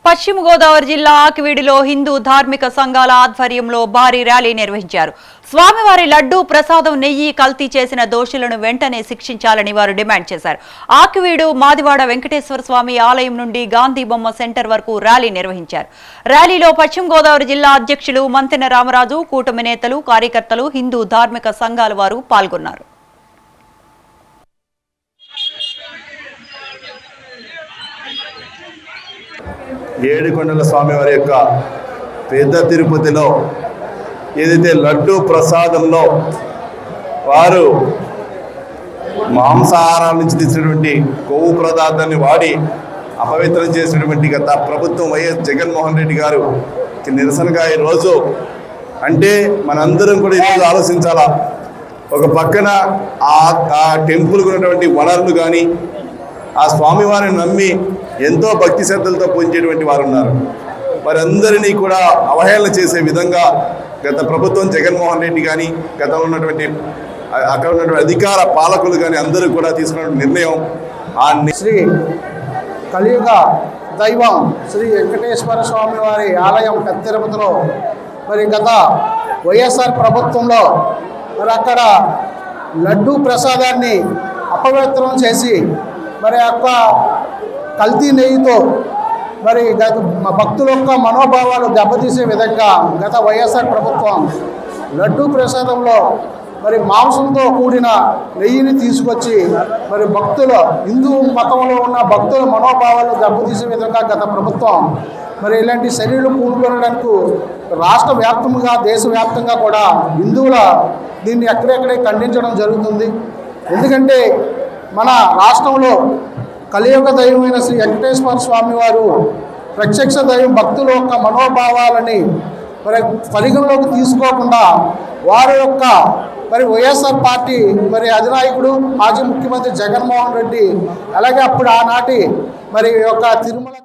పశ్చిమ గోదావరి జిల్లా ఆకివీడిలో హిందూ ధార్మిక సంఘాల ఆధ్వర్యంలో భారీ ర్యాలీ నిర్వహించారు. స్వామివారి లడ్డూ ప్రసాదం నెయ్యి కల్తీ చేసిన దోషులను వెంటనే శిక్షించాలని వారు డిమాండ్ చేశారు. ఆకివీడు మాదివాడ వెంకటేశ్వర స్వామి ఆలయం నుండి గాంధీ బొమ్మ సెంటర్ వరకు ర్యాలీ నిర్వహించారు. ర్యాలీలో పశ్చిమ గోదావరి జిల్లా అధ్యక్షులు మంతెన రామరాజు, కూటమి నేతలు, కార్యకర్తలు, హిందూ ధార్మిక సంఘాల వారు పాల్గొన్నారు. ఏడుకొండల స్వామివారి యొక్క పెద్ద తిరుపతిలో ఏదైతే లడ్డూ ప్రసాదంలో వారు మాంసాహారాల నుంచి తీసినటువంటి కొవ్వు పదార్థాన్ని వాడి అపవిత్రం చేసినటువంటి గత ప్రభుత్వం వైఎస్ జగన్మోహన్ రెడ్డి గారు నిరసనగా ఈరోజు అంటే మనందరం కూడా ఈరోజు ఆలోచించాలా. ఒక పక్కన ఆ టెంపుల్కి ఉన్నటువంటి వనరులు కానీ ఆ స్వామివారిని నమ్మి ఎంతో భక్తి శ్రద్ధలతో పూజించేటువంటి వారు ఉన్నారు. వారందరినీ కూడా అవహేళన చేసే విధంగా గత ప్రభుత్వం జగన్మోహన్ రెడ్డి కానీ గతంలో ఉన్నటువంటి అక్కడ ఉన్నటువంటి అధికార పాలకులు కానీ అందరూ కూడా తీసుకున్న నిర్ణయం శ్రీ కలియుగ దైవం శ్రీ వెంకటేశ్వర స్వామి వారి ఆలయం తిరుపతిలో మరి గత వైఎస్ఆర్ ప్రభుత్వంలో మరి అక్కడ లడ్డూ ప్రసాదాన్ని అపవిత్రం చేసి మరి యొక్క కల్తీ నెయ్యితో మరి భక్తుల యొక్క మనోభావాలు దెబ్బతీసే విధంగా గత వైఎస్ఆర్ ప్రభుత్వం లడ్డూ ప్రసాదంలో మరి మాంసంతో కూడిన నెయ్యిని తీసుకొచ్చి మరి హిందూ మతంలో ఉన్న భక్తుల మనోభావాలు దెబ్బతీసే విధంగా గత ప్రభుత్వం మరి ఇలాంటి చర్యలు పూనుకొనడానికి రాష్ట్ర వ్యాప్తంగా దేశవ్యాప్తంగా కూడా హిందువుల దీన్ని ఎక్కడెక్కడే ఖండించడం జరుగుతుంది. ఎందుకంటే మన రాష్ట్రంలో కలియుగ దైవమైన శ్రీ వెంకటేశ్వర స్వామి వారు ప్రత్యక్ష దైవం భక్తుల యొక్క మనోభావాలని మరి పరిగణలోకి తీసుకోకుండా వారి యొక్క మరి వైఎస్ఆర్ పార్టీ మరి అధినాయకుడు మాజీ ముఖ్యమంత్రి జగన్మోహన్ రెడ్డి అలాగే అప్పుడు ఆనాటి మరి యొక్క తిరుమల